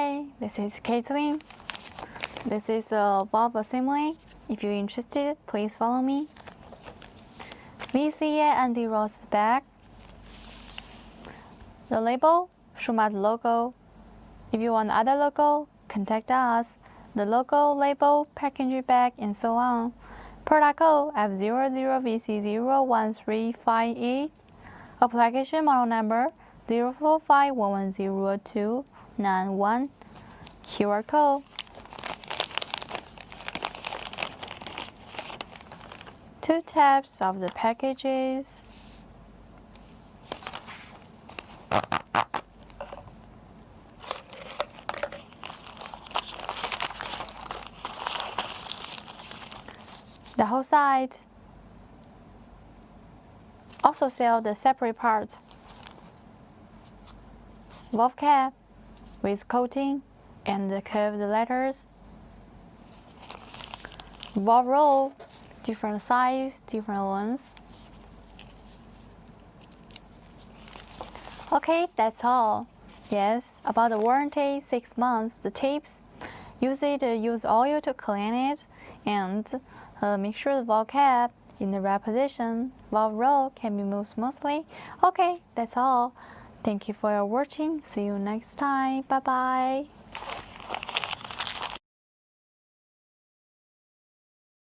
Hi, this is Caitlin. This is a valve assembly. If you're interested, please follow me. VCA anti-rust bags. The label, Shumatt logo. If you want other logo, contact us. The logo, label, packaging bag, and so on. Product code F00VC01358. Application model number 045110291. QR code. 2 tabs of the packages. The whole side. Also sell the separate part. Valve cap with coating and the curved letters. Valve roll, different size, different lengths. Okay, that's all. Yes, about the warranty, 6 months. The tips, use oil to clean it, and make sure the valve cap in the right position. Valve roll can be moved smoothly. Okay, that's all. Thank you for your watching. See you next time. Bye bye.